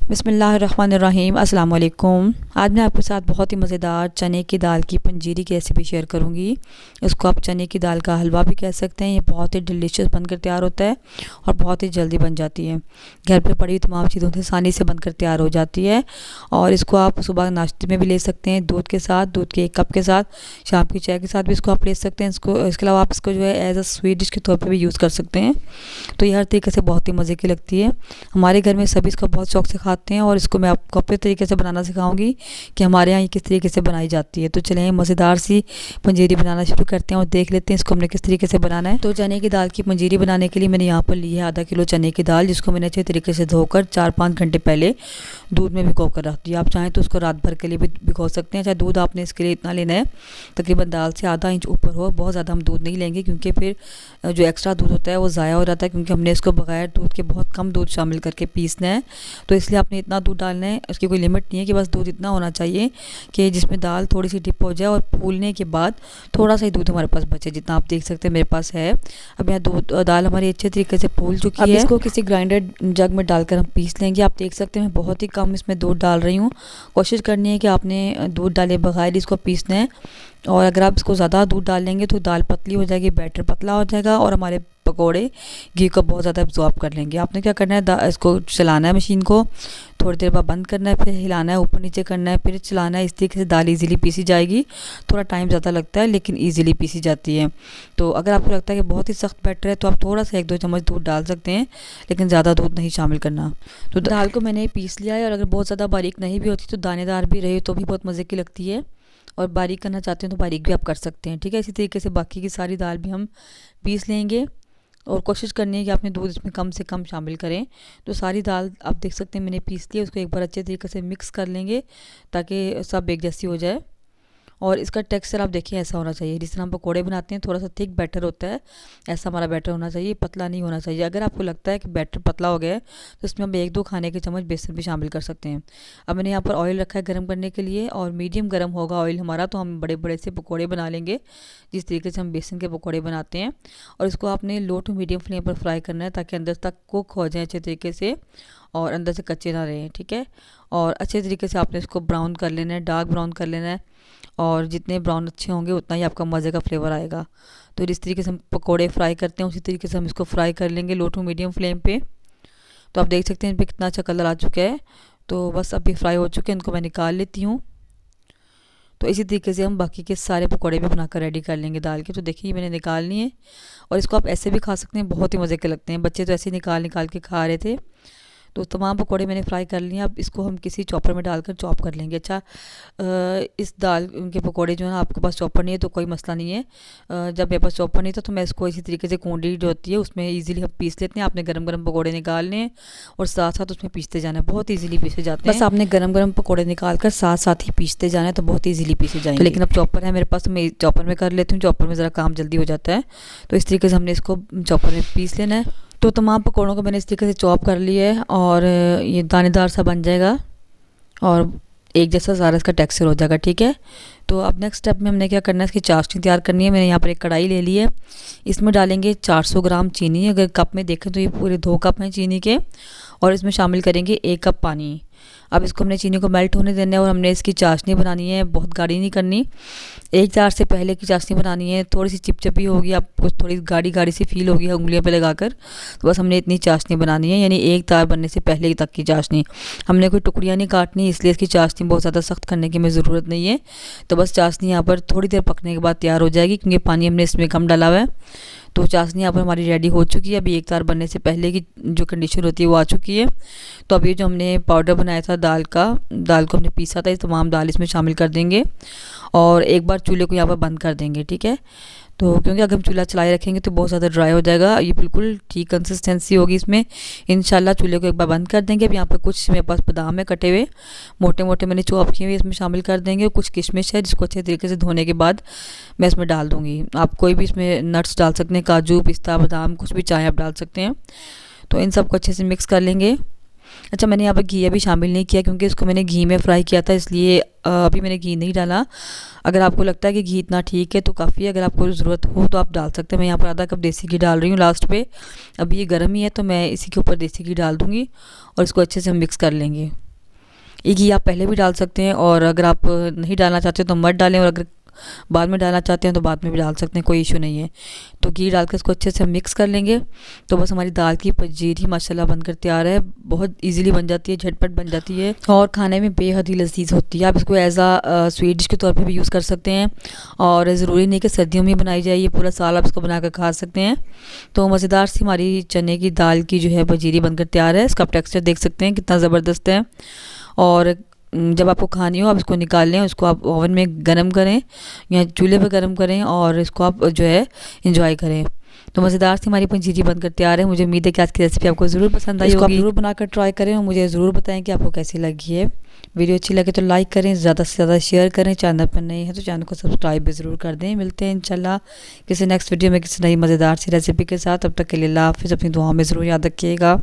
बिस्मिल्लाहिर्रहमानिर्रहीम अस्सलाम वालेकुम। आज मैं आपके साथ बहुत ही मज़ेदार चने की दाल की पंजीरी की रेसिपी शेयर करूंगी। इसको आप चने की दाल का हलवा भी कह सकते हैं। ये बहुत ही डिलीशियस बनकर तैयार होता है और बहुत ही जल्दी बन जाती है। घर पे पड़ी तमाम चीज़ों से आसानी से बनकर तैयार हो जाती है और इसको आप सुबह नाश्ते में भी ले सकते हैं, दूध के साथ, दूध के 1 कप के साथ, शाम की चाय के साथ भी इसको आप ले सकते हैं। इसके अलावा आप इसको जो है एज अ स्वीट डिश के तौर पर भी यूज़ कर सकते हैं। तो ये हर तरीके से बहुत ही मज़े की लगती है। हमारे घर में सभी इसको बहुत शौक से खाते हैं और इसको मैं आपको अपने तरीके से बनाना सिखाऊंगी कि हमारे यहाँ ये किस तरीके से बनाई जाती है। तो चलें मज़ेदार सी पंजीरी बनाना शुरू करते हैं और देख लेते हैं इसको हमने किस तरीके से बनाना है। तो चने की दाल की पंजीरी बनाने के लिए मैंने यहाँ पर ली है आधा किलो चने की दाल, जिसको मैंने अच्छे तरीके से धोकर 4-5 घंटे पहले दूध में भिगो कर रख दिया। आप चाहें तो उसको रात भर के लिए भी भिगो सकते हैं। चाहे दूध आपने इसके लिए इतना लेना है तकरीबन दाल से आधा इंच ऊपर हो, बहुत ज़्यादा हम दूध नहीं लेंगे क्योंकि फिर जो एक्स्ट्रा दूध होता है वो ज़ाया हो जाता है, क्योंकि हमने इसको बगैर दूध के बहुत कम दूध शामिल करके पीसना है। तो इसलिए आपने इतना दूध डालना है, उसकी कोई लिमिट नहीं है कि बस दूध इतना होना चाहिए कि जिसमें दाल थोड़ी सी डिप हो जाए और फूलने के बाद थोड़ा सा ही दूध हमारे पास बचे, जितना आप देख सकते हैं मेरे पास है। अब यहाँ दूध दाल हमारी अच्छे तरीके से फूल चुकी है। अब इसको किसी ग्राइंडर जग में डालकर हम पीस लेंगे। आप देख सकते हैं मैं बहुत ही कम इसमें दूध डाल रही हूँ। कोशिश करनी है कि आपने दूध डाले बगैर इसको पीसना है, और अगर आप इसको ज़्यादा दूध डाल लेंगे तो दाल पतली हो जाएगी, बैटर पतला हो जाएगा और हमारे पकोड़े घी को बहुत ज़्यादा एब्जॉर्ब कर लेंगे। आपने क्या करना है, इसको चलाना है मशीन को, थोड़ी देर बाद बंद करना है, फिर हिलाना है, ऊपर नीचे करना है, फिर चलाना है। इस तरीके से दाल इजीली पीसी जाएगी। थोड़ा टाइम ज़्यादा लगता है लेकिन इजीली पीसी जाती है। तो अगर आपको लगता है कि बहुत ही सख्त बैटर है तो आप थोड़ा सा 1-2 चम्मच दूध डाल सकते हैं, लेकिन ज़्यादा दूध नहीं शामिल करना। तो दाल को मैंने पीस लिया है, और अगर बहुत ज़्यादा बारीक नहीं भी होती तो दानेदार भी रहे तो भी बहुत मज़े की लगती है, और बारीक करना चाहते हैं तो बारीक भी आप कर सकते हैं। ठीक है, इसी तरीके से बाकी की सारी दाल भी हम पीस लेंगे और कोशिश करनी है कि आपने दूध इसमें कम से कम शामिल करें। तो सारी दाल आप देख सकते हैं मैंने पीस ली है, उसको एक बार अच्छे तरीके से मिक्स कर लेंगे ताकि सब एक जैसी हो जाए। और इसका टेक्सचर आप देखिए ऐसा होना चाहिए, जिस तरह हम पकौड़े बनाते हैं थोड़ा सा थिक बैटर होता है, ऐसा हमारा बैटर होना चाहिए, पतला नहीं होना चाहिए। अगर आपको लगता है कि बैटर पतला हो गया है तो इसमें हम 1-2 खाने के चम्मच बेसन भी शामिल कर सकते हैं। अब मैंने यहाँ पर ऑयल रखा है गर्म करने के लिए, और मीडियम गर्म होगा ऑयल हमारा तो हम बड़े बड़े से पकौड़े बना लेंगे, जिस तरीके से हम बेसन के पकौड़े बनाते हैं। और इसको आपने लो टू मीडियम फ्लेम पर फ्राई करना है ताकि अंदर तक कुक हो जाए अच्छे तरीके से और अंदर से कच्चे ना रहें। ठीक है, और अच्छे तरीके से आपने इसको ब्राउन कर लेना है, डार्क ब्राउन कर लेना है, और जितने ब्राउन अच्छे होंगे उतना ही आपका मज़े का फ्लेवर आएगा। तो जिस तरीके से हम पकोड़े फ्राई करते हैं उसी तरीके से हम इसको फ्राई कर लेंगे लो टू मीडियम फ्लेम पे। तो आप देख सकते हैं इन पर कितना अच्छा कलर आ चुका है। तो बस अभी फ्राई हो चुके हैं, इनको मैं निकाल लेती हूँ। तो इसी तरीके से हम बाकी के सारे पकोड़े भी बनाकर रेडी कर लेंगे दाल के। तो देखिए मैंने निकाल लिए हैं, और इसको आप ऐसे भी खा सकते हैं, बहुत ही मज़े के लगते हैं। बच्चे तो ऐसे ही निकाल निकाल के खा रहे थे। तो तमाम पकोड़े मैंने फ्राई कर लिए। अब इसको हम किसी चॉपर में डालकर चॉप कर लेंगे। अच्छा, इस दाल के पकोड़े जो है ना, आपके पास चॉपर नहीं है तो कोई मसला नहीं है। जब मेरे पास चॉपर नहीं था तो मैं इसको इसी तरीके से कूंडी जो होती है उसमें इजीली हम पीस लेते हैं। आपने गरम गरम पकोड़े निकालने हैं और साथ साथ उसमें पीसते जाना है, बहुत ईजिली पीसे जाते हैं। बस आपने गरम गरम पकोड़े निकाल कर साथ साथ ही पीसते जाना है तो बहुत ईजिली पीसे जाएंगे। लेकिन अब चॉपर है मेरे पास तो मैं चॉपर में कर लेती हूँ, चॉपर में ज़रा काम जल्दी हो जाता है। तो इस तरीके से हमने इसको चॉपर में पीस लेना है। तो तमाम पकौड़ों को मैंने इस तरीके से चॉप कर लिया है और ये दानेदार सा बन जाएगा और एक जैसा सारा इसका टेक्सचर हो जाएगा। ठीक है, तो अब नेक्स्ट स्टेप में हमने क्या करना है, इसकी चाशनी तैयार करनी है। मैंने यहाँ पर एक कढ़ाई ले ली है, इसमें डालेंगे 400 ग्राम चीनी। अगर कप में देखें तो ये पूरे 2 कप हैं चीनी के, और इसमें शामिल करेंगे 1 कप पानी। अब इसको हमने चीनी को मेल्ट होने देना है और हमने इसकी चाशनी बनानी है, बहुत गाढ़ी नहीं करनी। 1 जार से पहले की चाशनी बनानी है, थोड़ी सी चिपचिपी होगी, आपको थोड़ी गाढ़ी गाढ़ी सी फील होगी उंगलियों पे लगाकर। तो बस हमने इतनी चाशनी बनानी है, यानी 1 तार बनने से पहले तक की चाशनी। हमने कोई टुकड़ियाँ नहीं काटनी, इसलिए इसकी चाशनी बहुत ज़्यादा सख्त करने की हमें ज़रूरत नहीं है। तो बस चाशनी यहाँ पर थोड़ी देर पकने के बाद तैयार हो जाएगी, क्योंकि पानी हमने इसमें कम डाला हुआ है। तो चाशनी यहाँ पर हमारी रेडी हो चुकी है। अभी 1 तार बनने से पहले की जो कंडीशन होती है वो आ चुकी है। तो अभी जो हमने पाउडर बनाया था दाल को हमने पीसा था, इस तमाम दाल इसमें शामिल कर देंगे और एक बार चूल्हे को यहाँ पर बंद कर देंगे। ठीक है, तो क्योंकि अगर हम चूल्हा चलाए रखेंगे तो बहुत ज़्यादा ड्राई हो जाएगा, ये बिल्कुल ठीक कंसिस्टेंसी होगी इसमें। इंशाल्लाह चूल्हे को एक बार बंद कर देंगे। अब यहाँ पर कुछ मेरे पास बादाम है कटे हुए, मोटे मोटे मैंने चॉप किए हुए, इसमें शामिल कर देंगे। और कुछ किशमिश है जिसको अच्छे तरीके से धोने के बाद मैं इसमें डाल दूँगी। आप कोई भी इसमें नट्स डाल सकते हैं, काजू, पिस्ता, बादाम, कुछ भी चाहे आप डाल सकते हैं। तो इन सबको अच्छे से मिक्स कर लेंगे। अच्छा, मैंने यहाँ पर घी अभी शामिल नहीं किया क्योंकि इसको मैंने घी में फ्राई किया था, इसलिए अभी मैंने घी नहीं डाला। अगर आपको लगता है कि घी इतना ठीक है तो काफ़ी है, अगर आपको ज़रूरत हो तो आप डाल सकते हैं। मैं यहाँ पर आधा कप देसी घी डाल रही हूँ लास्ट पे। अभी ये गर्म ही है तो मैं इसी के ऊपर देसी घी डाल दूँगी और इसको अच्छे से हम मिक्स कर लेंगे। ये घी आप पहले भी डाल सकते हैं और अगर आप नहीं डालना चाहते तो मत डालें, और अगर बाद में डालना चाहते हैं तो बाद में भी डाल सकते हैं, कोई इशू नहीं है। तो घी डाल कर इसको अच्छे से मिक्स कर लेंगे। तो बस हमारी दाल की पंजीरी माशाल्लाह बनकर तैयार है। बहुत इजीली बन जाती है, झटपट बन जाती है और खाने में बेहद ही लजीज होती है। आप इसको एज आ स्वीट डिश के तौर पे भी यूज़ कर सकते हैं और ज़रूरी नहीं कि सर्दियों में बनाई जाए, ये पूरा साल आप इसको बना कर खा सकते हैं। तो मज़ेदार सी हमारी चने की दाल की जो है पंजीरी बनकर तैयार है। इसका आप टेक्स्चर देख सकते हैं कितना ज़बरदस्त है। और जब आपको खानी हो आप इसको निकाल लें, उसको आप ओवन में गर्म करें या चूल्हे पर गर्म करें और इसको आप जो है इंजॉय करें। तो मज़ेदार सी हमारी पंजीरी बनकर तैयार है। मुझे उम्मीद है कि आज की रेसिपी आपको ज़रूर पसंद आई होगी। आप ज़रूर बनाकर ट्राई करें और मुझे ज़रूर बताएं कि आपको कैसी लगी है। वीडियो अच्छी लगे तो लाइक करें, ज़्यादा से ज़्यादा शेयर करें। चैनल पर नए हैं तो चैनल को सब्सक्राइब भी ज़रूर कर दें। मिलते हैं इंशाल्लाह किसी नेक्स्ट वीडियो में किसी नई मज़ेदार सी रेसिपी के साथ। तब तक के लिए अल्लाह हाफ़िज़। अपनी दुआओं में ज़रूर याद रखिएगा।